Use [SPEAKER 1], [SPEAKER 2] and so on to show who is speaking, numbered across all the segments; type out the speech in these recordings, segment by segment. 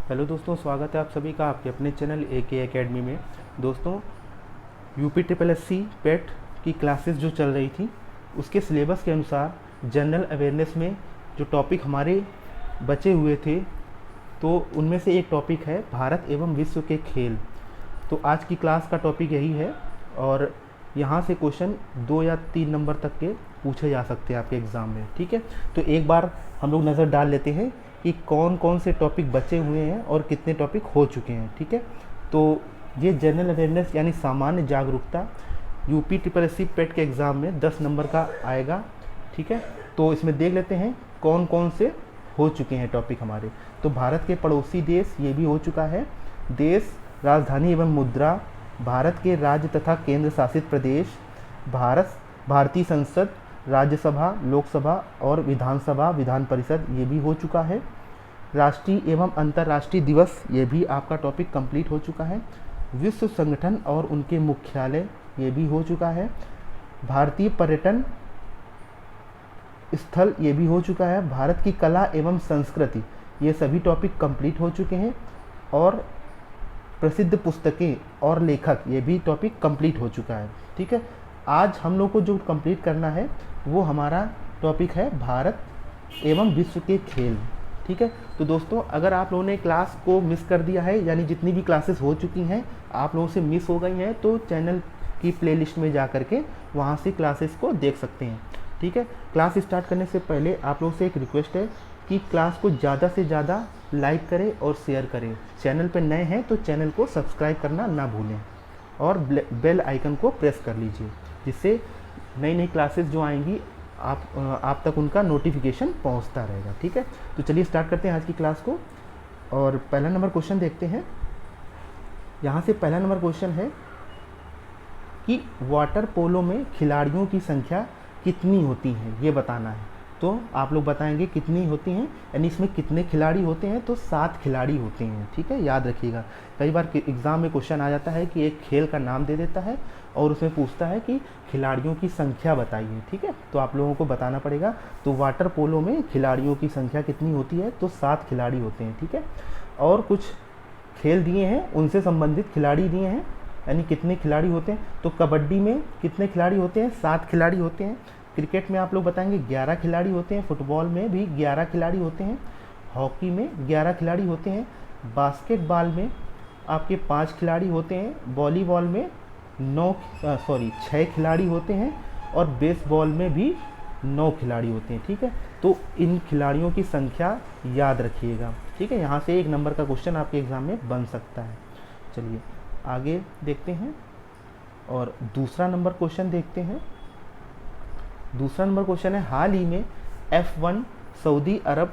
[SPEAKER 1] Hello दोस्तों, स्वागत है आप सभी का आपके अपने चैनल AK एकेडमी में। दोस्तों, UPSSC पेट की क्लासेस जो चल रही थी उसके सिलेबस के अनुसार जनरल अवेयरनेस में जो टॉपिक हमारे बचे हुए थे तो उनमें से एक टॉपिक है भारत एवं विश्व के खेल। तो आज की क्लास का टॉपिक यही है और यहाँ से क्वेश्चन 2 या 3 नंबर तक के पूछे जा सकते हैं आपके एग्ज़ाम में। ठीक है, तो एक बार हम लोग नज़र डाल लेते हैं कि कौन कौन से टॉपिक बचे हुए हैं और कितने टॉपिक हो चुके हैं। ठीक है, तो ये जनरल अवेयरनेस यानी सामान्य जागरूकता UPSSC पेट के एग्ज़ाम में 10 नंबर का आएगा। ठीक है, तो इसमें देख लेते हैं कौन कौन से हो चुके हैं टॉपिक हमारे। तो भारत के पड़ोसी देश, ये भी हो चुका है। देश, राजधानी एवं मुद्रा, भारत के राज्य तथा केंद्र शासित प्रदेश, भारतीय संसद, राज्यसभा, लोकसभा और विधानसभा, विधान परिषद, ये भी हो चुका है। राष्ट्रीय एवं अंतर्राष्ट्रीय दिवस, ये भी आपका टॉपिक कंप्लीट हो चुका है। विश्व संगठन और उनके मुख्यालय, ये भी हो चुका है। भारतीय पर्यटन स्थल, ये भी हो चुका है। भारत की कला एवं संस्कृति, ये सभी टॉपिक कंप्लीट हो चुके हैं। और प्रसिद्ध पुस्तकें और लेखक, ये भी टॉपिक कंप्लीट हो चुका है। ठीक है, आज हम लोग को जो कंप्लीट करना है वो हमारा टॉपिक है भारत एवं विश्व के खेल। ठीक है, तो दोस्तों अगर आप लोगों ने क्लास को मिस कर दिया है, यानी जितनी भी क्लासेस हो चुकी हैं आप लोगों से मिस हो गई हैं, तो चैनल की प्लेलिस्ट में जा करके वहाँ से क्लासेस को देख सकते हैं। ठीक है, क्लास स्टार्ट करने से पहले आप लोगों से एक रिक्वेस्ट है कि क्लास को ज़्यादा से ज़्यादा लाइक करें और शेयर करें। चैनल पर नए हैं तो चैनल को सब्सक्राइब करना ना भूलें और बेल आइकन को प्रेस कर लीजिए, जिससे नई नई क्लासेस जो आएंगी आप तक उनका नोटिफिकेशन पहुंचता रहेगा। ठीक है, तो चलिए स्टार्ट करते हैं आज की क्लास को। और पहला नंबर क्वेश्चन देखते हैं। यहाँ से पहला नंबर क्वेश्चन है कि वाटर पोलो में खिलाड़ियों की संख्या कितनी होती है, ये बताना है। तो आप लोग बताएंगे कितनी होती हैं, यानी इसमें कितने खिलाड़ी होते हैं। तो 7 खिलाड़ी होते हैं। ठीक है, याद रखिएगा। कई बार एग्ज़ाम में क्वेश्चन आ जाता है कि एक खेल का नाम दे देता है और उसमें पूछता है कि खिलाड़ियों की संख्या बताइए। ठीक है, तो आप लोगों को बताना पड़ेगा। तो वाटर पोलो में खिलाड़ियों की संख्या कितनी होती है, तो 7 खिलाड़ी होते हैं। ठीक है, और कुछ खेल दिए हैं उनसे संबंधित खिलाड़ी दिए हैं, यानी कितने खिलाड़ी होते हैं। तो कबड्डी में कितने खिलाड़ी होते हैं, 7 खिलाड़ी होते हैं। क्रिकेट में आप लोग बताएंगे 11 खिलाड़ी होते हैं। फुटबॉल में भी 11 खिलाड़ी होते हैं। हॉकी में 11 खिलाड़ी होते हैं। बास्केटबॉल में आपके 5 खिलाड़ी होते हैं। वॉलीबॉल में 6 खिलाड़ी होते हैं। और बेसबॉल में भी 9 खिलाड़ी होते हैं। ठीक है, तो इन खिलाड़ियों की संख्या याद रखिएगा। ठीक है, यहाँ से 1 नंबर का क्वेश्चन आपके एग्ज़ाम में बन सकता है। चलिए आगे देखते हैं और दूसरा नंबर क्वेश्चन देखते हैं। दूसरा नंबर क्वेश्चन है, हाल ही में F1 सऊदी अरब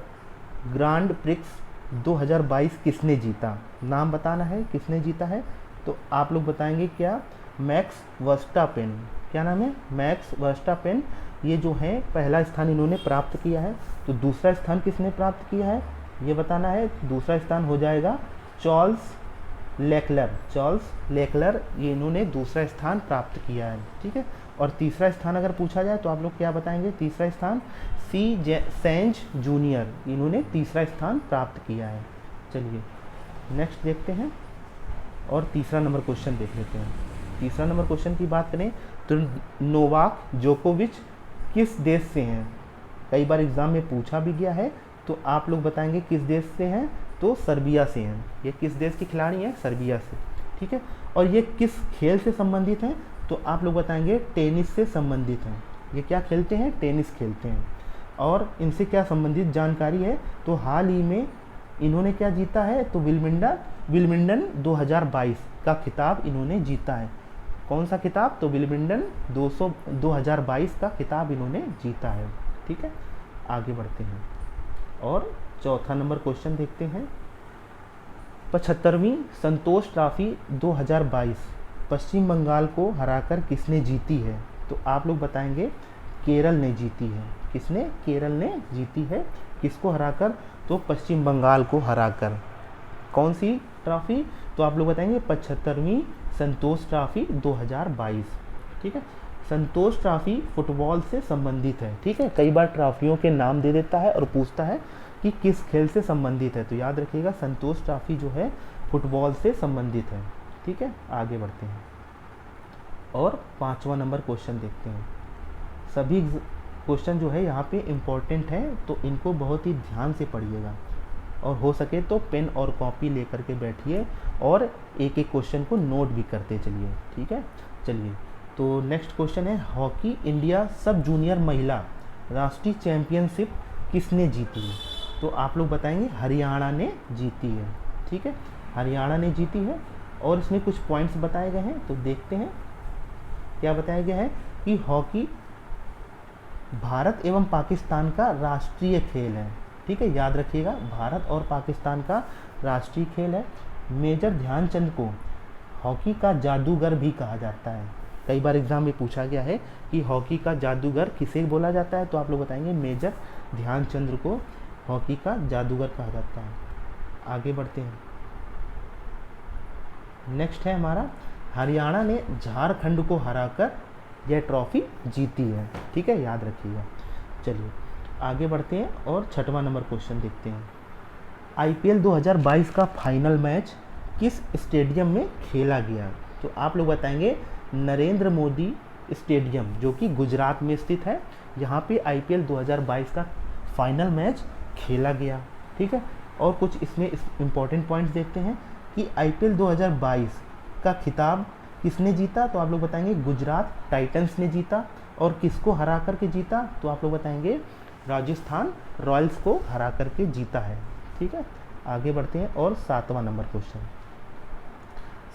[SPEAKER 1] ग्रांड प्रिक्स 2022 किसने जीता। नाम बताना है किसने जीता है। तो आप लोग बताएंगे क्या, मैक्स वर्स्टापेन। क्या नाम है, मैक्स वर्स्टापेन। ये जो है पहला स्थान इन्होंने प्राप्त किया है। तो दूसरा स्थान किसने प्राप्त किया है ये बताना है। दूसरा स्थान हो जाएगा चार्ल्स लेक्लर, ये इन्होंने दूसरा स्थान प्राप्त किया है। ठीक है, और तीसरा स्थान अगर पूछा जाए तो आप लोग क्या बताएंगे, तीसरा स्थान सेंज जूनियर, इन्होंने तीसरा स्थान प्राप्त किया है। चलिए नेक्स्ट देखते हैं और तीसरा नंबर क्वेश्चन देख लेते हैं। तीसरा नंबर क्वेश्चन की बात करें तो नोवाक जोकोविच किस देश से हैं। कई बार एग्जाम में पूछा भी गया है, तो आप लोग बताएंगे किस देश से हैं। तो सर्बिया से हैं। ये किस देश के खिलाड़ी हैं, सर्बिया से। ठीक है, और ये किस खेल से संबंधित हैं, तो आप लोग बताएंगे टेनिस से संबंधित हैं। ये क्या खेलते हैं, टेनिस खेलते हैं। और इनसे क्या संबंधित जानकारी है, तो हाल ही में इन्होंने क्या जीता है, तो विल्मिंडन 2022 का खिताब इन्होंने जीता है। कौन सा खिताब, तो विल्मिंडन 2022 का खिताब इन्होंने जीता है। ठीक है, आगे बढ़ते हैं और चौथा नंबर क्वेश्चन देखते हैं। 75वीं संतोष ट्रॉफी 2022 पश्चिम बंगाल को हराकर किसने जीती है। तो आप लोग बताएंगे केरल ने जीती है। किसने, केरल ने जीती है। किसको हराकर, तो पश्चिम बंगाल को हराकर। कौन सी ट्रॉफी, तो आप लोग बताएंगे 75वीं संतोष ट्रॉफी 2022। ठीक है, संतोष ट्रॉफी फुटबॉल से संबंधित है। ठीक है, कई बार ट्रॉफियों के नाम दे देता है और पूछता है कि किस खेल से संबंधित है। तो याद रखिएगा संतोष ट्रॉफी जो है फुटबॉल से संबंधित है। ठीक है, आगे बढ़ते हैं और 5वां नंबर क्वेश्चन देखते हैं। सभी क्वेश्चन जो है यहाँ पे इम्पोर्टेंट है, तो इनको बहुत ही ध्यान से पढ़िएगा और हो सके तो पेन और कॉपी लेकर के बैठिए और एक एक क्वेश्चन को नोट भी करते चलिए। ठीक है, चलिए तो नेक्स्ट क्वेश्चन है, हॉकी इंडिया सब जूनियर महिला राष्ट्रीय चैंपियनशिप किसने जीती है। तो आप लोग बताएंगे हरियाणा ने जीती है। ठीक है, हरियाणा ने जीती है और इसमें कुछ पॉइंट्स बताए गए हैं, तो देखते हैं क्या बताया गया है कि हॉकी भारत एवं पाकिस्तान का राष्ट्रीय खेल है। ठीक है, याद रखिएगा भारत और पाकिस्तान का राष्ट्रीय खेल है। मेजर ध्यानचंद को हॉकी का जादूगर भी कहा जाता है। कई बार एग्जाम में पूछा गया है कि हॉकी का जादूगर किसे बोला जाता है, तो आप लोग बताएंगे मेजर ध्यानचंद को हॉकी का जादूगर कहा जाता है। आगे बढ़ते हैं, नेक्स्ट है हमारा, हरियाणा ने झारखंड को हराकर यह ट्रॉफी जीती है। ठीक है, याद रखिएगा। चलिए आगे बढ़ते हैं और 6वां नंबर क्वेश्चन देखते हैं। आईपीएल 2022 का फाइनल मैच किस स्टेडियम में खेला गया। तो आप लोग बताएंगे नरेंद्र मोदी स्टेडियम जो कि गुजरात में स्थित है, यहाँ पे आईपीएल 2022 का फाइनल मैच खेला गया। ठीक है, और कुछ इसमें इम्पोर्टेंट पॉइंट्स देखते हैं कि आईपीएल 2022 का खिताब किसने जीता। तो आप लोग बताएंगे गुजरात टाइटंस ने जीता। और किसको हरा करके जीता, तो आप लोग बताएंगे राजस्थान रॉयल्स को हरा करके जीता है। ठीक है, आगे बढ़ते हैं और 7वां नंबर क्वेश्चन।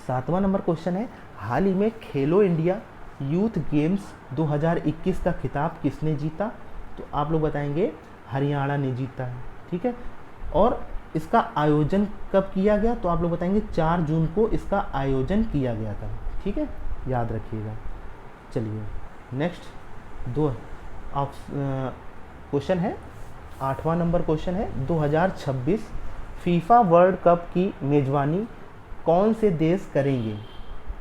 [SPEAKER 1] 7वां नंबर क्वेश्चन है, हाल ही में खेलो इंडिया यूथ गेम्स 2021 का खिताब किसने जीता। तो आप लोग बताएंगे हरियाणा ने जीता है। ठीक है, और इसका आयोजन कब किया गया, तो आप लोग बताएंगे 4 जून को इसका आयोजन किया गया था। ठीक है, याद रखिएगा। चलिए नेक्स्ट क्वेश्चन है, 8वां नंबर क्वेश्चन है, 2026 फीफा वर्ल्ड कप की मेजबानी कौन से देश करेंगे।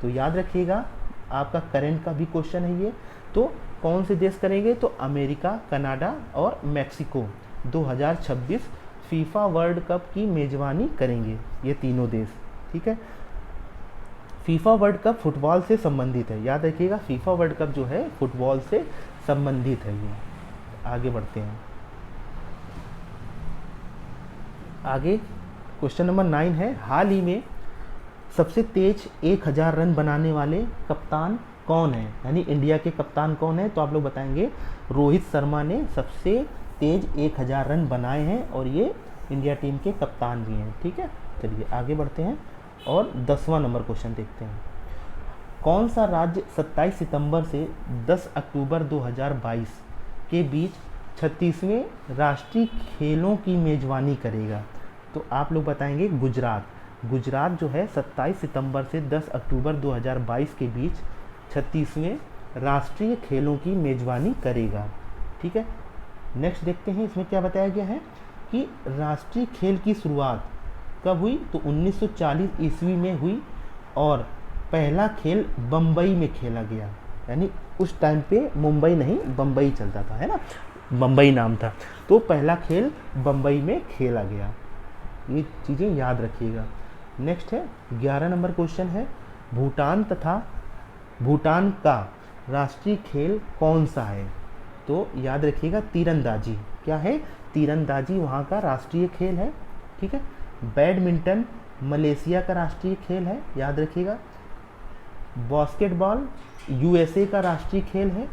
[SPEAKER 1] तो याद रखिएगा आपका करंट का भी क्वेश्चन है ये। तो कौन से देश करेंगे, तो अमेरिका, कनाडा और मैक्सिको 2026 फीफा वर्ल्ड कप की मेजबानी करेंगे, ये तीनों देश। ठीक है, फीफा वर्ल्ड कप फुटबॉल से संबंधित है। याद रखिएगा फीफा वर्ल्ड कप जो है फुटबॉल से संबंधित है ये। आगे बढ़ते हैं, आगे क्वेश्चन नंबर 9 है, हाल ही में सबसे तेज 1000 रन बनाने वाले कप्तान कौन है, यानी इंडिया के कप्तान कौन है। तो आप लोग बताएंगे रोहित शर्मा ने सबसे तेज 1000 रन बनाए हैं और ये इंडिया टीम के कप्तान भी हैं। ठीक है, चलिए आगे बढ़ते हैं और 10वां नंबर क्वेश्चन देखते हैं। कौन सा राज्य 27 सितंबर से 10 अक्टूबर 2022 के बीच 36वें राष्ट्रीय खेलों की मेजबानी करेगा। तो आप लोग बताएंगे गुजरात। गुजरात जो है 27 सितंबर से 10 अक्टूबर 2022 के बीच 36वें राष्ट्रीय खेलों की मेजबानी करेगा। ठीक है, नेक्स्ट देखते हैं इसमें क्या बताया गया है कि राष्ट्रीय खेल की शुरुआत कब हुई। तो 1940 ईस्वी में हुई और पहला खेल बम्बई में खेला गया, यानी उस टाइम पे मुंबई नहीं बम्बई चलता था, है ना, बम्बई नाम था। तो पहला खेल बम्बई में खेला गया, ये चीज़ें याद रखिएगा। नेक्स्ट है 11 नंबर क्वेश्चन है, भूटान का राष्ट्रीय खेल कौन सा है। तो याद रखिएगा तीरंदाजी। क्या है, तीरंदाजी वहाँ का राष्ट्रीय खेल है। ठीक है, बैडमिंटन मलेशिया का राष्ट्रीय खेल है, याद रखिएगा। बास्केटबॉल यूएसए का राष्ट्रीय खेल है।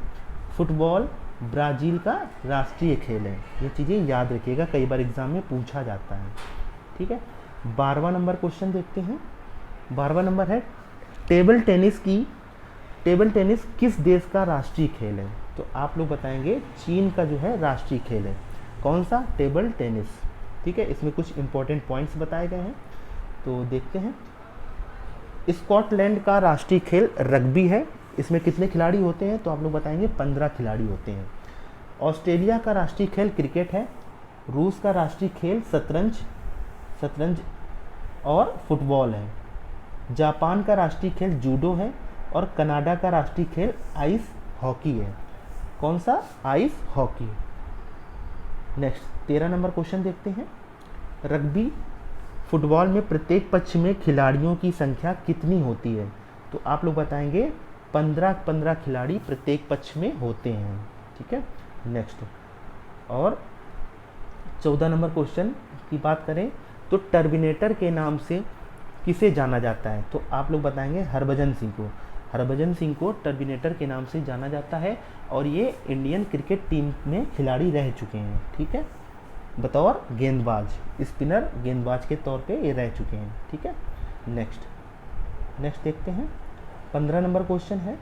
[SPEAKER 1] फुटबॉल ब्राज़ील का राष्ट्रीय खेल है। ये चीज़ें याद रखिएगा, कई बार एग्जाम में पूछा जाता है। ठीक है, 12वां नंबर क्वेश्चन देखते हैं। 12वां नंबर है, टेबल टेनिस किस देश का राष्ट्रीय खेल है। तो आप लोग बताएंगे चीन का जो है राष्ट्रीय खेल है। कौन सा, टेबल टेनिस। ठीक है, इसमें कुछ इंपॉर्टेंट पॉइंट्स बताए गए हैं, तो देखते हैं। स्कॉटलैंड का राष्ट्रीय खेल रग्बी है। इसमें कितने खिलाड़ी होते हैं, तो आप लोग बताएंगे 15 खिलाड़ी होते हैं। ऑस्ट्रेलिया का राष्ट्रीय खेल क्रिकेट है। रूस का राष्ट्रीय खेल शतरंज और फुटबॉल है। जापान का राष्ट्रीय खेल जूडो है और कनाडा का राष्ट्रीय खेल आइस हॉकी है। कौन सा, ice hockey. Next 13 number question देखते हैं। रग्बी फुटबॉल में प्रत्येक पक्ष में खिलाड़ियों की संख्या कितनी होती है? तो आप लोग बताएंगे 15 खिलाड़ी प्रत्येक पक्ष में होते हैं। ठीक है, नेक्स्ट और 14 नंबर क्वेश्चन की बात करें तो टर्मिनेटर के नाम से किसे जाना जाता है? तो आप लोग बताएंगे हरभजन सिंह को। हरभजन सिंह को टर्मिनेटर के नाम से जाना जाता है और ये इंडियन क्रिकेट टीम में खिलाड़ी रह चुके हैं। ठीक है, बतौर गेंदबाज, स्पिनर गेंदबाज के तौर पे ये रह चुके हैं। ठीक है, नेक्स्ट देखते हैं। 15 नंबर क्वेश्चन है।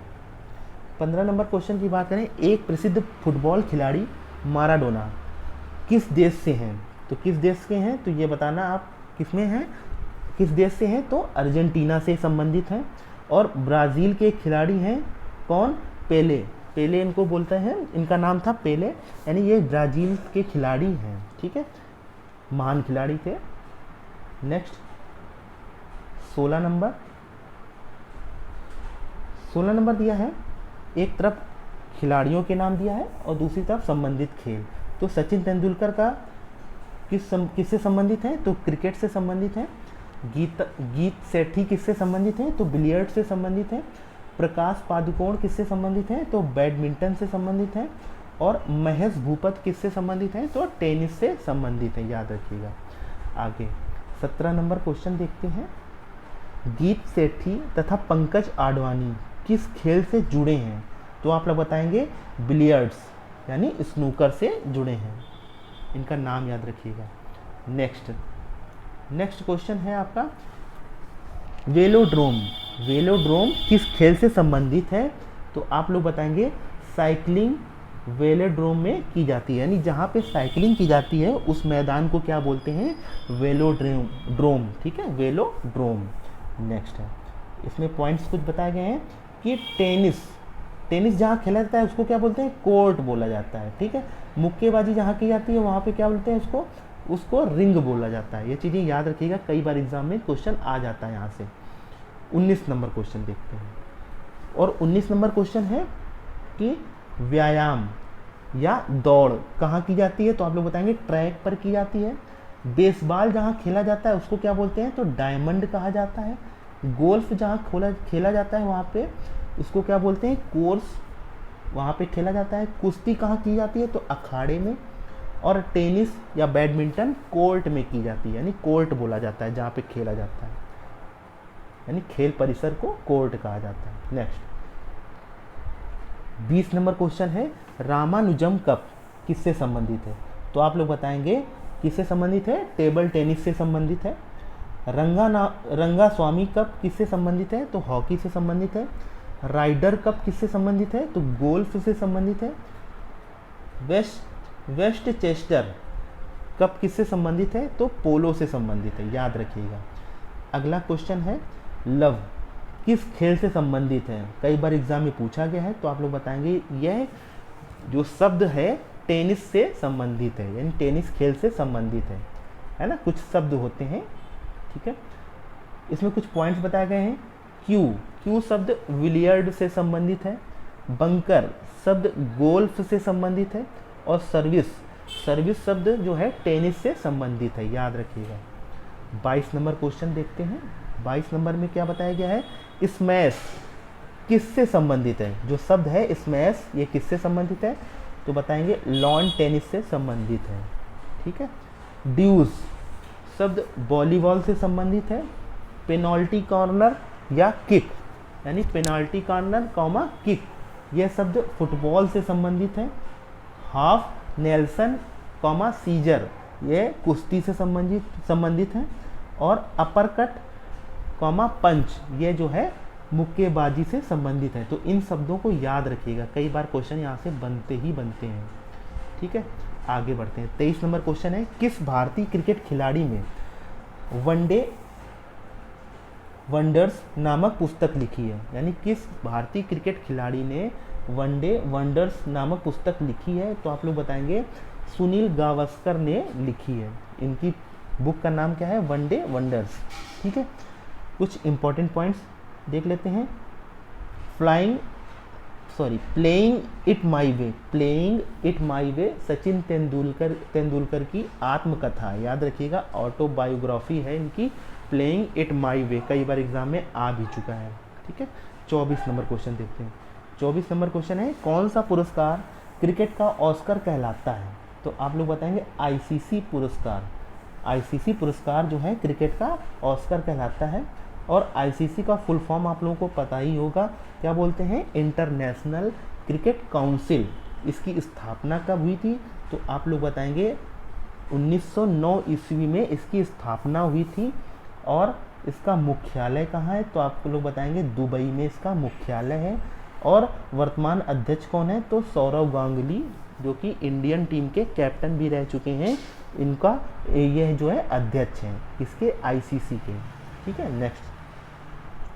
[SPEAKER 1] 15 नंबर क्वेश्चन की बात करें, एक प्रसिद्ध फुटबॉल खिलाड़ी माराडोना किस देश से हैं? तो किस देश के हैं तो ये बताना आप किसमें हैं, किस देश से हैं? तो अर्जेंटीना से संबंधित हैं। और ब्राज़ील के खिलाड़ी हैं कौन? पेले। पेले इनको बोलते हैं, इनका नाम था पेले, यानी ये ब्राज़ील के खिलाड़ी हैं। ठीक है, महान खिलाड़ी थे। नेक्स्ट 16 नंबर दिया है, एक तरफ खिलाड़ियों के नाम दिया है और दूसरी तरफ संबंधित खेल। तो सचिन तेंदुलकर का किससे संबंधित है? तो क्रिकेट से संबंधित है। गीत सेठी किससे संबंधित है? तो बिलियर्ड से संबंधित है। प्रकाश पादुकोण किससे संबंधित है? तो बैडमिंटन से संबंधित है। और महेश भूपत किससे संबंधित है? तो टेनिस से संबंधित है, याद रखिएगा। आगे 17 नंबर क्वेश्चन देखते हैं। गीत सेठी तथा पंकज आडवाणी किस खेल से जुड़े हैं? तो आप लोग बताएंगे बिलियर्ड्स यानी स्नूकर से जुड़े हैं, इनका नाम याद रखिएगा। नेक्स्ट क्वेश्चन है आपका, वेलोड्रोम किस खेल से संबंधित है? तो आप लोग बताएंगे साइकिलिंग वेलोड्रोम में की जाती है, यानी जहाँ पे साइकिलिंग की जाती है उस मैदान को क्या बोलते हैं? वेलोड्रोम। ठीक है, वेलोड्रोम। नेक्स्ट है, इसमें पॉइंट्स कुछ बताए गए हैं कि टेनिस जहाँ खेला जाता है उसको क्या बोलते हैं? कोर्ट बोला जाता है। ठीक है, मुक्केबाजी जहाँ की जाती है वहाँ पे क्या बोलते हैं? उसको रिंग बोला जाता है। ये चीज़ें याद रखिएगा, कई बार एग्जाम में क्वेश्चन आ जाता है यहाँ से। 19 नंबर क्वेश्चन देखते हैं। और 19 नंबर क्वेश्चन है कि व्यायाम या दौड़ कहाँ की जाती है? तो आप लोग बताएंगे ट्रैक पर की जाती है। बेसबॉल जहाँ खेला जाता है उसको क्या बोलते हैं? तो डायमंड कहा जाता है। गोल्फ जहाँ खेला जाता है वहाँ पे उसको क्या बोलते हैं? कोर्स, वहाँ पे खेला जाता है। कुश्ती कहाँ की जाती है? तो अखाड़े में। और टेनिस या बैडमिंटन कोर्ट में की जाती है, यानी कोर्ट बोला जाता है जहाँ पे खेला जाता है, यानी खेल परिसर को कोर्ट कहा जाता है। नेक्स्ट 20 नंबर क्वेश्चन है, रामानुजम कप किससे संबंधित है? तो आप लोग बताएंगे किससे संबंधित है? टेबल टेनिस से संबंधित है। रंगास्वामी कप किससे संबंधित है? तो हॉकी से संबंधित है। राइडर कप किससे संबंधित है? तो गोल्फ से संबंधित है। वेस्ट चेस्टर कप किससे संबंधित है? तो पोलो से संबंधित है, याद रखिएगा। अगला क्वेश्चन है, लव किस खेल से संबंधित है? कई बार एग्जाम में पूछा गया है, तो आप लोग बताएंगे यह जो शब्द है टेनिस से संबंधित है, यानी टेनिस खेल से संबंधित है ना। कुछ शब्द होते हैं, ठीक है। इसमें कुछ पॉइंट्स बताए गए हैं। क्यू शब्द विलियर्ड से संबंधित है। बंकर शब्द गोल्फ से संबंधित है। और सर्विस शब्द जो है टेनिस से संबंधित है, याद रखिएगा। 22 नंबर क्वेश्चन देखते हैं। 22 नंबर में क्या बताया गया है? स्मैश किससे संबंधित है? जो शब्द है स्मैश ये किससे संबंधित है? तो बताएंगे लॉन टेनिस से संबंधित है, ठीक है। ड्यूज शब्द वॉलीबॉल से संबंधित है। पेनाल्टी कॉर्नर या किक, यानी पेनाल्टी कॉर्नर कॉमा किक, यह शब्द फुटबॉल से संबंधित है। हाफ नेल्सन कॉमा सीजर, ये कुश्ती से संबंधित है। और अपर कट कॉमा पंच, ये जो है मुक्केबाजी से संबंधित है। तो इन शब्दों को याद रखिएगा, कई बार क्वेश्चन यहाँ से बनते हैं, ठीक है। आगे बढ़ते हैं। 23 नंबर क्वेश्चन है, किस भारतीय क्रिकेट खिलाड़ी ने वनडे वंडर्स नामक पुस्तक लिखी है? यानी किस भारतीय क्रिकेट खिलाड़ी ने वनडे वंडर्स नामक पुस्तक लिखी है? तो आप लोग बताएंगे सुनील गावस्कर ने लिखी है। इनकी बुक का नाम क्या है? वनडे वंडर्स, ठीक है। कुछ इंपॉर्टेंट पॉइंट्स देख लेते हैं। सॉरी, प्लेइंग इट माई वे सचिन तेंदुलकर की आत्मकथा, याद रखिएगा ऑटोबायोग्राफी है इनकी, प्लेइंग इट माई वे, कई बार एग्जाम में आ भी चुका है। ठीक है, 24 नंबर क्वेश्चन देखते हैं। 24 नंबर क्वेश्चन है, कौन सा पुरस्कार क्रिकेट का ऑस्कर कहलाता है? तो आप लोग बताएंगे आईसीसी पुरस्कार। आईसीसी पुरस्कार जो है क्रिकेट का ऑस्कर कहलाता है। और आईसीसी का फुल फॉर्म आप लोगों को पता ही होगा, क्या बोलते हैं? International cricket council. इसकी स्थापना कब हुई थी? तो आप लोग बताएंगे 1909 ईस्वी में इसकी स्थापना हुई थी। और इसका मुख्यालय कहाँ है? तो आप लोग बताएंगे दुबई में इसका मुख्यालय है। और वर्तमान अध्यक्ष कौन है? तो सौरव गांगुली, जो कि इंडियन टीम के कैप्टन भी रह चुके हैं, इनका यह जो है अध्यक्ष हैं इसके आईसीसी के। ठीक है, नेक्स्ट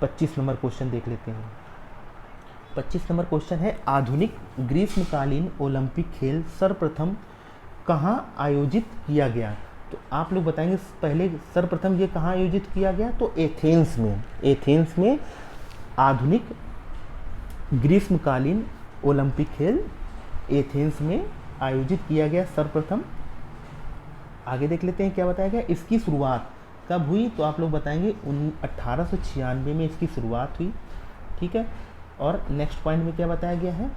[SPEAKER 1] 25 नंबर क्वेश्चन देख लेते हैं। 25 नंबर क्वेश्चन है, आधुनिक ग्रीष्मकालीन ओलंपिक खेल सर्वप्रथम कहाँ आयोजित किया गया? तो आप लोग बताएंगे पहले सर्वप्रथम ये कहाँ आयोजित किया गया? तो एथेंस में। एथेंस में आधुनिक ग्रीष्मकालीन ओलंपिक खेल एथेंस में आयोजित किया गया सर्वप्रथम। आगे देख लेते हैं क्या बताया गया। इसकी शुरुआत कब हुई? तो आप लोग बताएंगे 1896 में इसकी शुरुआत हुई। ठीक है, और नेक्स्ट पॉइंट में क्या बताया गया है?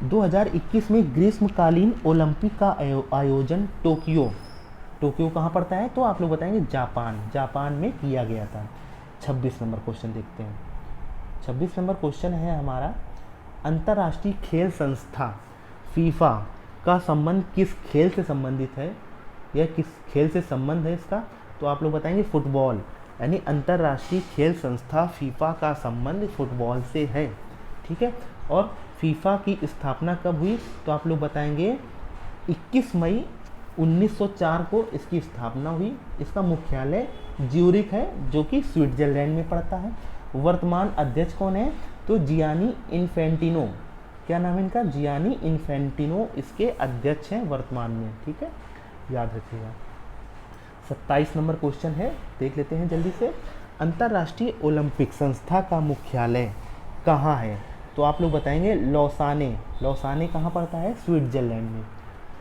[SPEAKER 1] 2021 में ग्रीष्मकालीन ओलंपिक का आयोजन टोक्यो कहाँ पड़ता है? तो आप लोग बताएंगे जापान में किया गया था। 26 नंबर क्वेश्चन देखते हैं। 26 नंबर क्वेश्चन है हमारा, अंतर्राष्ट्रीय खेल संस्था फीफा का संबंध किस खेल से संबंधित है? यह किस खेल से संबंध है इसका? तो आप लोग बताएंगे फुटबॉल, यानी अंतर्राष्ट्रीय खेल संस्था फीफा का संबंध फुटबॉल से है। ठीक है, और फीफा की स्थापना कब हुई? तो आप लोग बताएंगे 21 मई 1904 को इसकी स्थापना हुई। इसका मुख्यालय ज्यूरिख है, जो कि स्विट्जरलैंड में पड़ता है। वर्तमान अध्यक्ष कौन है? तो जियानी इन्फेंटिनो, क्या नाम है इनका? जियानी इन्फेंटिनो इसके अध्यक्ष हैं वर्तमान में। ठीक है, याद रखिएगा। 27 नंबर क्वेश्चन है, देख लेते हैं जल्दी से। अंतर्राष्ट्रीय ओलंपिक संस्था का मुख्यालय कहाँ है? तो आप लोग बताएंगे लौसाने कहाँ पड़ता है? स्विट्जरलैंड में।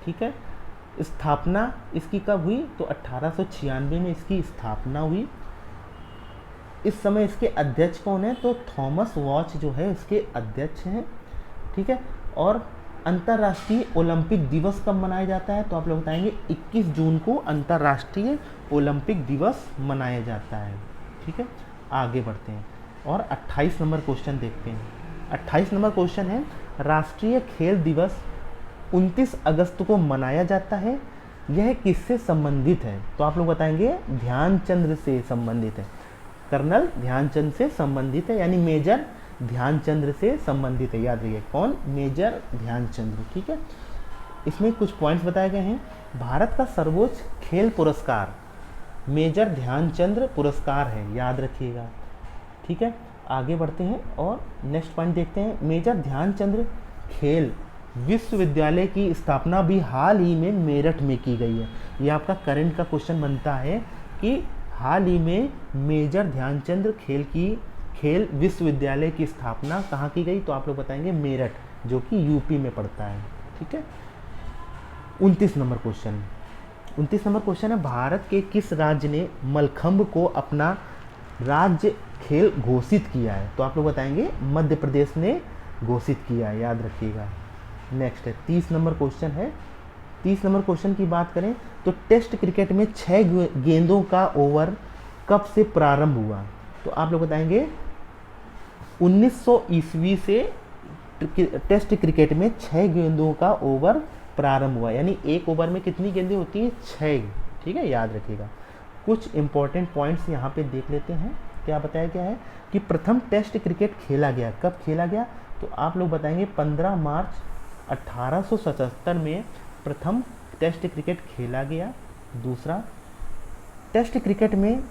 [SPEAKER 1] ठीक है, स्थापना इसकी कब हुई? तो 1896 में इसकी स्थापना हुई। इस समय इसके अध्यक्ष कौन है? तो थॉमस वॉच जो है इसके अध्यक्ष हैं। ठीक है, और अंतर्राष्ट्रीय ओलंपिक दिवस कब मनाया जाता है? तो आप लोग बताएंगे 21 जून को अंतर्राष्ट्रीय ओलंपिक दिवस मनाया जाता है। ठीक है, आगे बढ़ते हैं और 28 नंबर क्वेश्चन देखते हैं। 28 नंबर क्वेश्चन है, राष्ट्रीय खेल दिवस 29 अगस्त को मनाया जाता है, यह किससे संबंधित है? तो आप लोग बताएंगे ध्यानचंद्र से संबंधित है, कर्नल ध्यानचंद से संबंधित है, यानी मेजर ध्यानचंद्र से संबंधित है। याद रखिए कौन? मेजर ध्यानचंद्र। ठीक है, इसमें कुछ पॉइंट्स बताए गए हैं। भारत का सर्वोच्च खेल पुरस्कार मेजर ध्यानचंद्र पुरस्कार है, याद रखिएगा। ठीक है, आगे बढ़ते हैं और नेक्स्ट पॉइंट देखते हैं। मेजर ध्यानचंद्र खेल विश्वविद्यालय की स्थापना भी हाल ही में मेरठ में की गई है। यह आपका करंट का क्वेश्चन बनता है कि हाल ही में मेजर ध्यानचंद्र खेल विश्वविद्यालय की स्थापना कहाँ की गई? तो आप लोग बताएंगे मेरठ, जो कि यूपी में पड़ता है। ठीक है, 29 नंबर क्वेश्चन। 29 नंबर क्वेश्चन है, भारत के किस राज्य ने मलखंभ को अपना राज्य खेल घोषित किया है? तो आप लोग बताएंगे मध्य प्रदेश ने घोषित किया है, याद रखिएगा। नेक्स्ट है 30 नंबर क्वेश्चन है। 30 नंबर क्वेश्चन की बात करें तो टेस्ट क्रिकेट में 6 गेंदों का ओवर कब से प्रारंभ हुआ? तो आप लोग बताएंगे 1900 ईस्वी से टेस्ट क्रिकेट में 6 गेंदों का ओवर प्रारंभ हुआ, यानी एक ओवर में कितनी गेंदें होती हैं? 6। ठीक है, याद रखिएगा। कुछ इंपॉर्टेंट पॉइंट्स यहाँ पे देख लेते हैं। क्या बताया गया है कि प्रथम टेस्ट क्रिकेट खेला गया, कब खेला गया? तो आप लोग बताएंगे 15 मार्च 1877 में प्रथम टेस्ट क्रिकेट खेला गया। दूसरा, टेस्ट क्रिकेट में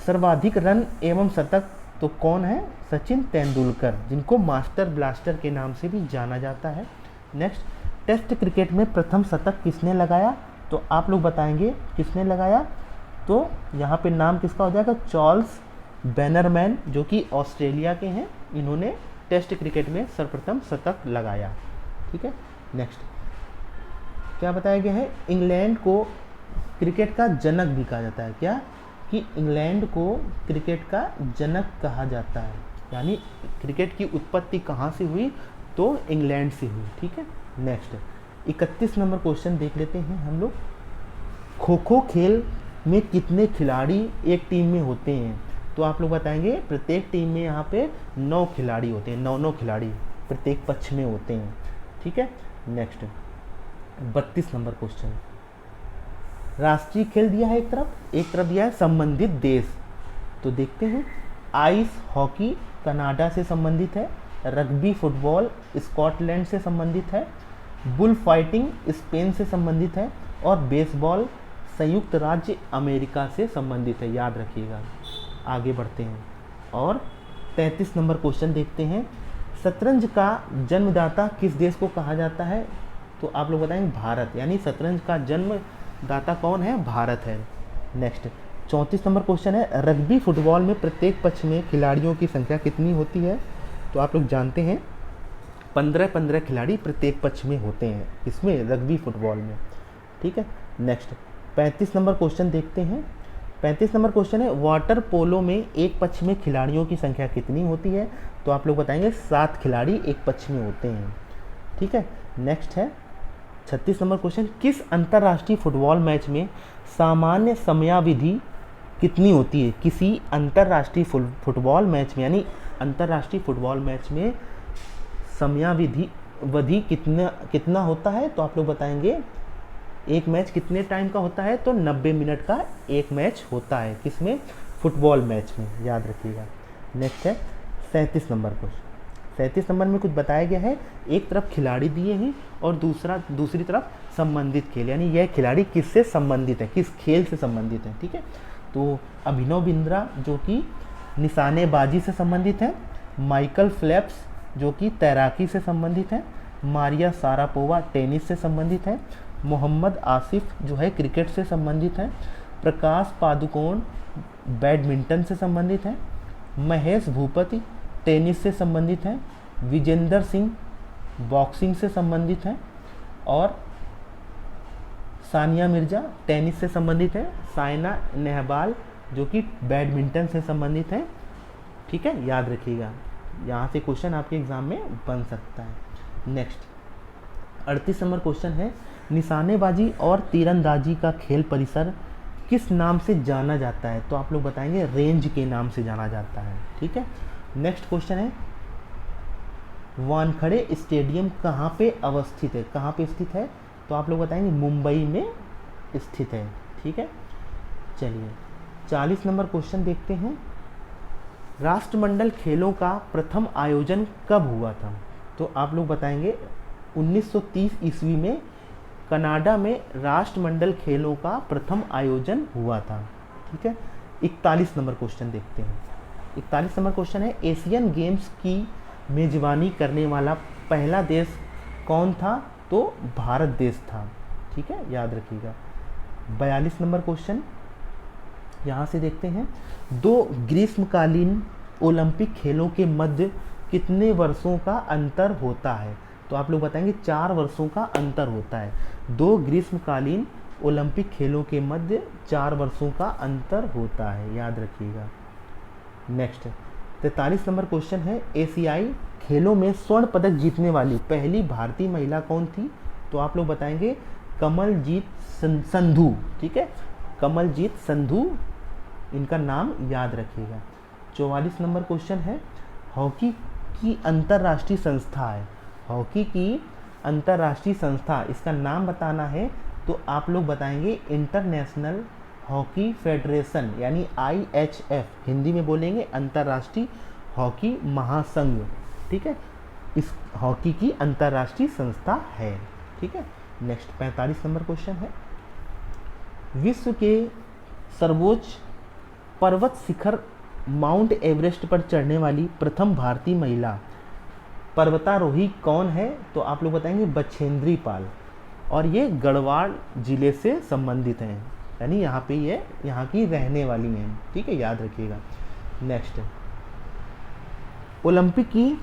[SPEAKER 1] सर्वाधिक रन एवं शतक तो कौन है? सचिन तेंदुलकर, जिनको मास्टर ब्लास्टर के नाम से भी जाना जाता है। नेक्स्ट, टेस्ट क्रिकेट में प्रथम शतक किसने लगाया? तो आप लोग बताएंगे किसने लगाया? तो यहाँ पे नाम किसका हो जाएगा? चार्ल्स बैनरमैन, जो कि ऑस्ट्रेलिया के हैं। इन्होंने टेस्ट क्रिकेट में सर्वप्रथम शतक लगाया। ठीक है, नेक्स्ट क्या बताया गया है, इंग्लैंड को क्रिकेट का जनक भी कहा जाता है। क्या कि इंग्लैंड को क्रिकेट का जनक कहा जाता है, यानी क्रिकेट की उत्पत्ति कहाँ से हुई, तो इंग्लैंड से हुई। ठीक है, नेक्स्ट 31 नंबर क्वेश्चन देख लेते हैं हम लोग। खो खो खेल में कितने खिलाड़ी एक टीम में होते हैं, तो आप लोग बताएंगे प्रत्येक टीम में यहाँ पे 9 खिलाड़ी होते हैं, 9 खिलाड़ी प्रत्येक पक्ष में होते हैं। ठीक है, नेक्स्ट 32 नंबर क्वेश्चन, राष्ट्रीय खेल दिया है एक तरफ दिया है संबंधित देश, तो देखते हैं। आइस हॉकी कनाडा से संबंधित है, रग्बी फुटबॉल स्कॉटलैंड से संबंधित है, बुल फाइटिंग स्पेन से संबंधित है, और बेसबॉल संयुक्त राज्य अमेरिका से संबंधित है, याद रखिएगा। आगे बढ़ते हैं और 33 नंबर क्वेश्चन देखते हैं। शतरंज का जन्मदाता किस देश को कहा जाता है, तो आप लोग बताएंगे भारत, यानी शतरंज का जन्मदाता कौन है, भारत है। नेक्स्ट 34 नंबर क्वेश्चन है, रग्बी फुटबॉल में प्रत्येक पक्ष में खिलाड़ियों की संख्या कितनी होती है, तो आप लोग जानते हैं 15-15 खिलाड़ी प्रत्येक पक्ष में होते हैं, इसमें रग्बी फुटबॉल में। ठीक है, नेक्स्ट 35 नंबर क्वेश्चन देखते हैं। 35 नंबर क्वेश्चन है, वाटर पोलो में एक पक्ष में खिलाड़ियों की संख्या कितनी होती है, तो आप लोग बताएंगे 7 खिलाड़ी एक पक्ष में होते हैं। ठीक है, नेक्स्ट है 36 नंबर क्वेश्चन, किस अंतर्राष्ट्रीय फुटबॉल मैच में सामान्य समयावधि कितनी होती है, किसी अंतर्राष्ट्रीय फुटबॉल मैच में, यानी अंतर्राष्ट्रीय फुटबॉल मैच में समयावधि कितना होता है, तो आप लोग बताएंगे एक मैच कितने टाइम का होता है, तो 90 मिनट का एक मैच होता है, किसमें, फुटबॉल मैच में, याद रखिएगा। नेक्स्ट है 37 नंबर क्वेश्चन। 37 नंबर में कुछ बताया गया है, एक तरफ खिलाड़ी दिए हैं और दूसरी तरफ संबंधित खेल, यानी यह खिलाड़ी किससे संबंधित है, किस खेल से संबंधित है। ठीक है, तो अभिनव बिंद्रा जो कि निशानेबाजी से संबंधित है, माइकल फेल्प्स जो कि तैराकी से संबंधित है, मारिया शारापोवा टेनिस से संबंधित है, मोहम्मद आसिफ जो है क्रिकेट से संबंधित है, प्रकाश पादुकोण बैडमिंटन से संबंधित है, महेश भूपति टेनिस से संबंधित है, विजेंदर सिंह बॉक्सिंग से संबंधित है, और सानिया मिर्जा टेनिस से संबंधित है, साइना नेहवाल जो कि बैडमिंटन से संबंधित है। ठीक है, याद रखिएगा, यहाँ से क्वेश्चन आपके एग्जाम में बन सकता है। नेक्स्ट 38 नंबर क्वेश्चन है, निशानेबाजी और तीरंदाजी का खेल परिसर किस नाम से जाना जाता है, तो आप लोग बताएंगे रेंज के नाम से जाना जाता है। ठीक है, नेक्स्ट क्वेश्चन है, वानखड़े स्टेडियम कहाँ पे अवस्थित है, कहाँ पे स्थित है, तो आप लोग बताएंगे मुंबई में स्थित है। ठीक है, चलिए 40 नंबर क्वेश्चन देखते हैं। राष्ट्रमंडल खेलों का प्रथम आयोजन कब हुआ था, तो आप लोग बताएंगे 1930 ईस्वी में कनाडा में राष्ट्रमंडल खेलों का प्रथम आयोजन हुआ था। ठीक है, 41 नंबर क्वेश्चन देखते हैं। 41 नंबर क्वेश्चन है, एशियन गेम्स की मेजबानी करने वाला पहला देश कौन था, तो भारत देश था। ठीक है, याद रखिएगा। 42 नंबर क्वेश्चन यहाँ से देखते हैं, 2 ग्रीष्मकालीन ओलंपिक खेलों के मध्य कितने वर्षों का अंतर होता है, तो आप लोग बताएंगे 4 वर्षों का अंतर होता है। 2 ग्रीष्मकालीन ओलंपिक खेलों के मध्य 4 वर्षों का अंतर होता है, याद रखिएगा। नेक्स्ट 43 नंबर क्वेश्चन है, एशियाई खेलों में स्वर्ण पदक जीतने वाली पहली भारतीय महिला कौन थी, तो आप लोग बताएंगे कमलजीत संधू। ठीक है, कमलजीत संधू इनका नाम याद रखिएगा। 44 नंबर क्वेश्चन है, हॉकी की अंतर्राष्ट्रीय संस्था है, हॉकी की अंतर्राष्ट्रीय संस्था इसका नाम बताना है, तो आप लोग बताएंगे इंटरनेशनल हॉकी फेडरेशन, यानी IHF, हिंदी में बोलेंगे अंतर्राष्ट्रीय हॉकी महासंघ। ठीक है, इस हॉकी की अंतर्राष्ट्रीय संस्था है। ठीक है, नेक्स्ट 45 नंबर क्वेश्चन है, विश्व के सर्वोच्च पर्वत शिखर माउंट एवरेस्ट पर चढ़ने वाली प्रथम भारतीय महिला पर्वतारोही कौन है, तो आप लोग बताएंगे बछेंद्री पाल, और ये गढ़वाल जिले से संबंधित हैं, यानी यहाँ पे ये यहाँ की रहने वाली हैं। ठीक है, याद रखिएगा। नेक्स्ट, ओलंपिक की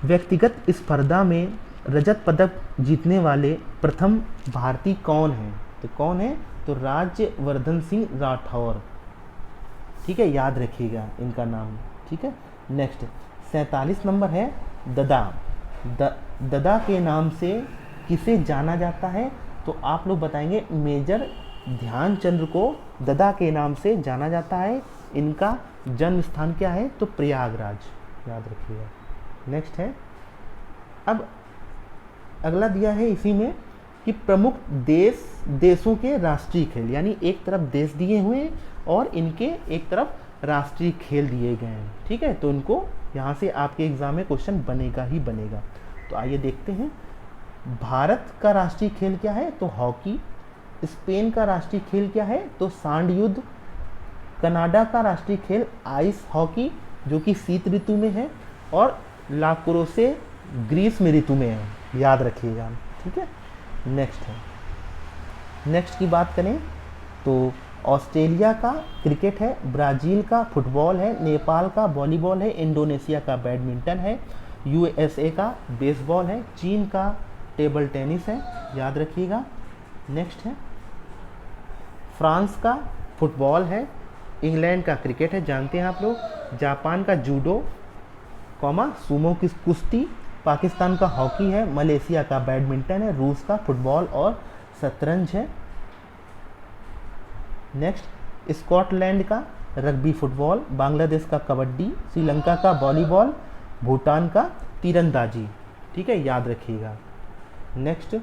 [SPEAKER 1] व्यक्तिगत स्पर्धा में रजत पदक जीतने वाले प्रथम भारतीय कौन हैं? तो कौन है? तो राज्यवर्धन सिंह राठौर। ठीक है, याद रखिएगा इनका नाम। ठीक है, नेक्स्ट 47 नंबर है ददा। ददा के नाम से किसे जाना जाता है? तो आप लोग बताएंगे मेजर ध्यानचंद्र को ददा के नाम से जाना जाता है। इनका जन्म स्थान क्या है? तो प्रयागराज, याद रखिएगा। नेक्स्ट है, अब अगला दिया है इसी में कि प्रमुख देशों के राष्ट्रीय खेल, यानी एक तरफ देश दिए हुए हैं और इनके एक तरफ राष्ट्रीय खेल दिए गए हैं। ठीक है, तो इनको यहाँ से आपके एग्जाम में क्वेश्चन बनेगा ही बनेगा। तो आइए देखते हैं। भारत का राष्ट्रीय खेल क्या है? तो हॉकी। स्पेन का राष्ट्रीय खेल क्या है? तो सांड युद्ध। कनाडा का राष्ट्रीय खेल आइस हॉकी जो कि शीत ऋतु में है, और लाक्रोसे ग्रीष्म ऋतु में है, याद रखिएगा। ठीक है, नेक्स्ट है, नेक्स्ट की बात करें तो ऑस्ट्रेलिया का क्रिकेट है, ब्राज़ील का फुटबॉल है, नेपाल का वॉलीबॉल है, इंडोनेशिया का बैडमिंटन है, यूएसए का बेसबॉल है, चीन का टेबल टेनिस है, याद रखिएगा। नेक्स्ट है, फ्रांस का फुटबॉल है, इंग्लैंड का क्रिकेट है, जानते हैं आप लोग, जापान का जूडो सुमो की कुश्ती, पाकिस्तान का हॉकी है, मलेशिया का बैडमिंटन है, रूस का फुटबॉल और शतरंज है। नेक्स्ट, स्कॉटलैंड का रग्बी फुटबॉल, बांग्लादेश का कबड्डी, श्रीलंका का वॉलीबॉल, भूटान का तीरंदाजी। ठीक है, याद रखिएगा। नेक्स्ट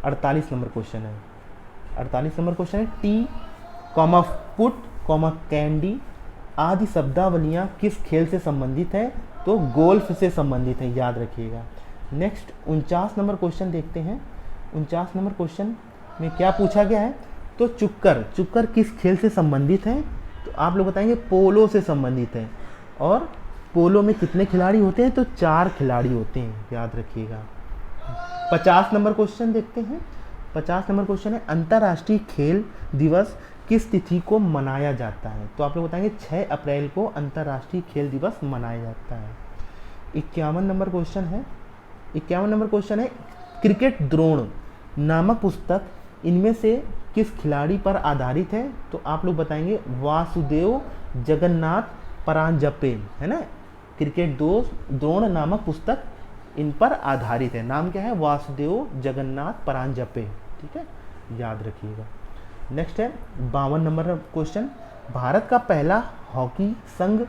[SPEAKER 1] 48 नंबर क्वेश्चन है। 48 नंबर क्वेश्चन है, टी पुट कैंडी आदि शब्दावलियाँ किस खेल से संबंधित है? तो गोल्फ से संबंधित है, याद रखिएगा। नेक्स्ट 49 नंबर क्वेश्चन देखते हैं। 49 नंबर क्वेश्चन में क्या पूछा गया है? तो चुक्कर किस खेल से संबंधित है? तो आप लोग बताएंगे पोलो से संबंधित है। और पोलो में कितने खिलाड़ी होते हैं? तो 4 खिलाड़ी होते हैं, याद रखिएगा। 50 नंबर क्वेश्चन देखते हैं। 50 नंबर क्वेश्चन है, अंतर्राष्ट्रीय खेल दिवस किस तिथि को मनाया जाता है? तो आप लोग बताएंगे 6 अप्रैल को अंतर्राष्ट्रीय खेल दिवस मनाया जाता है। 51 नंबर क्वेश्चन है। 51 नंबर क्वेश्चन है, क्रिकेट द्रोण नामक पुस्तक इनमें से किस खिलाड़ी पर आधारित है? तो आप लोग बताएंगे वासुदेव जगन्नाथ परांजपे, है ना। क्रिकेट द्रोण नामक पुस्तक इन पर आधारित है। नाम क्या है? वासुदेव जगन्नाथ परांजपे। ठीक है, याद रखिएगा। नेक्स्ट है 52 नंबर क्वेश्चन, भारत का पहला हॉकी संघ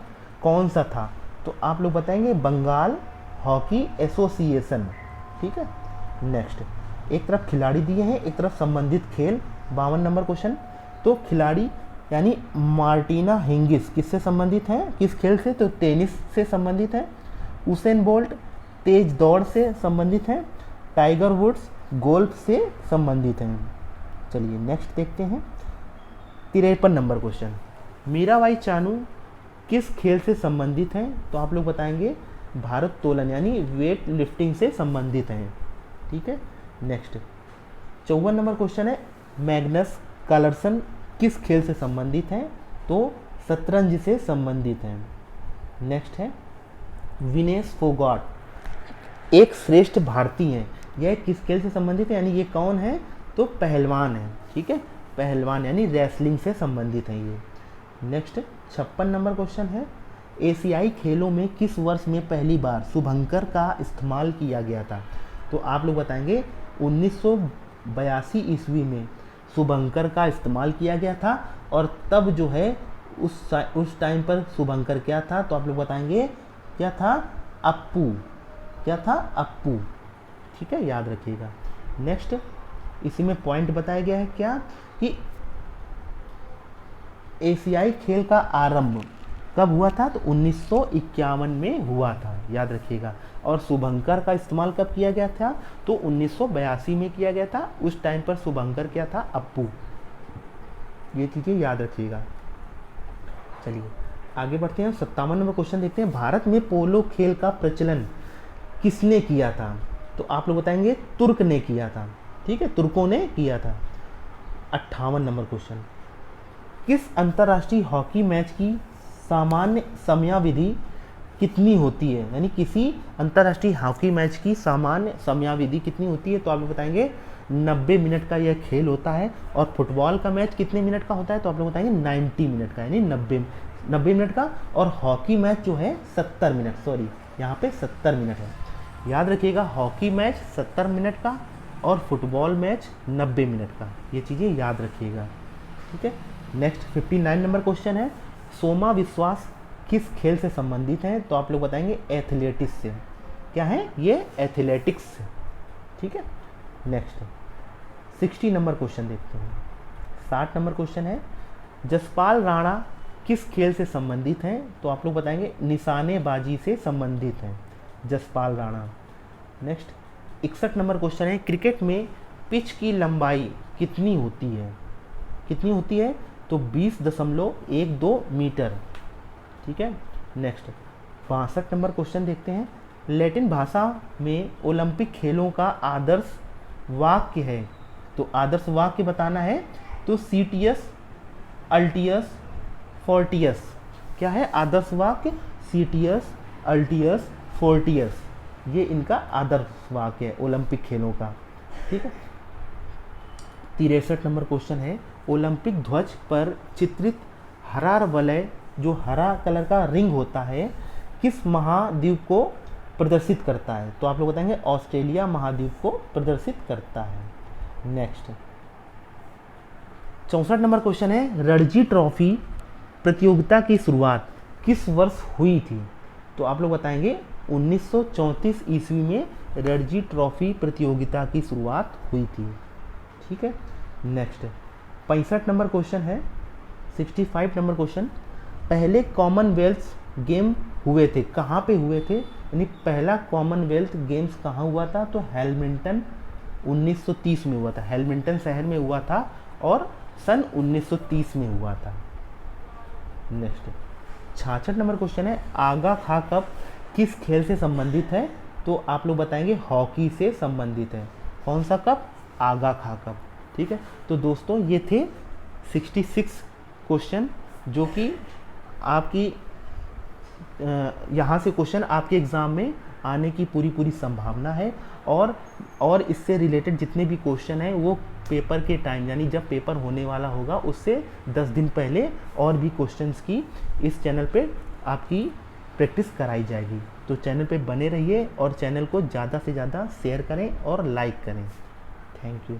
[SPEAKER 1] कौन सा था? तो आप लोग बताएंगे बंगाल हॉकी एसोसिएशन। ठीक है, नेक्स्ट, एक तरफ खिलाड़ी दिए हैं, एक तरफ संबंधित खेल। 52 नंबर क्वेश्चन, तो खिलाड़ी यानी मार्टिना हिंगिस किससे संबंधित है? किस खेल से? तो टेनिस से संबंधित है। उसेन बोल्ट तेज दौड़ से संबंधित है। टाइगर वुड्स गोल्फ से संबंधित हैं। चलिए नेक्स्ट देखते हैं। 53 नंबर क्वेश्चन, मीराबाई चानू किस खेल से संबंधित हैं? तो आप लोग बताएंगे भारोत्तोलन यानी वेट लिफ्टिंग से संबंधित हैं। ठीक है, नेक्स्ट 54 नंबर क्वेश्चन है, मैग्नस कार्लसन किस खेल से संबंधित हैं? तो शतरंज से संबंधित हैं। नेक्स्ट है विनेश फोगाट एक श्रेष्ठ भारतीय हैं, यह किस खेल से संबंधित है? यानी ये कौन है? तो पहलवान है। ठीक है, पहलवान यानी रेसलिंग से संबंधित है ये। नेक्स्ट 56 नंबर क्वेश्चन है, एशियाई खेलों में किस वर्ष में पहली बार शुभंकर का इस्तेमाल किया गया था? तो आप लोग बताएंगे 1982 ईस्वी में शुभंकर का इस्तेमाल किया गया था। और तब जो है उस टाइम पर शुभंकर क्या था? तो आप लोग बताएंगे क्या था? अप्पू। क्या था? अप्पू। ठीक है, याद रखिएगा। नेक्स्ट इसी में पॉइंट बताया गया है क्या कि एशियाई खेल का आरंभ कब हुआ था? तो 1951 में हुआ था, याद रखिएगा। और शुभंकर का इस्तेमाल कब किया गया था? तो 1982 में किया गया था। उस टाइम पर शुभंकर क्या था? अप्पू। ये चीज़ें याद रखिएगा। चलिए आगे बढ़ते हैं। 57 नंबर क्वेश्चन देखते हैं, भारत में पोलो खेल का प्रचलन किसने किया था? तो आप लोग बताएंगे तुर्क ने किया था। ठीक है, तुर्कों ने किया था। 58 नंबर क्वेश्चन, किस अंतर्राष्ट्रीय हॉकी मैच की सामान्य समयावधि कितनी होती है, यानी किसी अंतर्राष्ट्रीय हॉकी मैच की सामान्य समयावधि कितनी होती है, तो आप लोग बताएंगे 90 मिनट का यह खेल होता है। और फुटबॉल का मैच कितने मिनट का होता है, तो आप लोग बताएंगे 90 मिनट का, यानी 90 मिनट का। और हॉकी मैच जो है 70 मिनट, सॉरी यहाँ पे 70 मिनट है, याद रखिएगा हॉकी मैच 70 मिनट का और फुटबॉल मैच 90 मिनट का, ये चीज़ें याद रखिएगा, ठीक है। नेक्स्ट 59 नंबर क्वेश्चन है, सोमा विश्वास किस खेल से संबंधित है, तो आप लोग बताएंगे एथलेटिक्स से। क्या है ये, एथलेटिक्स से, ठीक है। नेक्स्ट 60 नंबर क्वेश्चन देखते हैं। 60 नंबर क्वेश्चन है, जसपाल राणा किस खेल से संबंधित हैं, तो आप लोग बताएंगे निशानेबाजी से संबंधित हैं Jaspal Rana. Next 61 number question है, क्रिकेट में पिच की लंबाई कितनी होती है, कितनी होती है, तो 20.12 मीटर, ठीक है। नेक्स्ट 62 नंबर क्वेश्चन देखते हैं, लैटिन भाषा में ओलंपिक खेलों का आदर्श वाक्य है, तो आदर्श वाक्य बताना है, तो सीटियस अल्टियस फोर्टियस। क्या है आदर्श वाक्य, सीटियस अल्टियस फोर्टियस, ये इनका आदर्श वाक्य है ओलंपिक खेलों का, ठीक है। 63 नंबर क्वेश्चन है, ओलंपिक ध्वज पर चित्रित हरा वलय, जो हरा कलर का रिंग होता है, किस महाद्वीप को प्रदर्शित करता है, तो आप लोग बताएंगे ऑस्ट्रेलिया महाद्वीप को प्रदर्शित करता है। नेक्स्ट 64 नंबर क्वेश्चन है, रणजी ट्रॉफी प्रतियोगिता की शुरुआत किस वर्ष हुई थी, तो आप लोग बताएंगे 1934 ईस्वी में रणजी ट्रॉफी प्रतियोगिता की शुरुआत हुई थी, ठीक है। नेक्स्ट 65 नंबर क्वेश्चन है, 65 नंबर क्वेश्चन, पहले कॉमनवेल्थ गेम हुए थे, कहाँ पे हुए थे, यानी पहला कॉमनवेल्थ गेम्स कहाँ हुआ था, तो हैमिल्टन 1930 में हुआ था, हैमिल्टन शहर में हुआ था और सन 1930 में हुआ था। नेक्स्ट 66 नंबर क्वेश्चन है, आगा खा कप किस खेल से संबंधित है, तो आप लोग बताएंगे हॉकी से संबंधित है। कौन सा कप, आगा खा कप, ठीक है। तो दोस्तों ये थे 66 क्वेश्चन जो कि आपकी यहाँ से क्वेश्चन आपके एग्ज़ाम में आने की पूरी संभावना है। और इससे रिलेटेड जितने भी क्वेश्चन हैं वो पेपर के टाइम, यानी जब पेपर होने वाला होगा उससे 10 दिन पहले और भी क्वेश्चंस की इस चैनल पे आपकी प्रैक्टिस कराई जाएगी। तो चैनल पे बने रहिए और चैनल को ज़्यादा से ज़्यादा शेयर करें और लाइक करें। Thank you.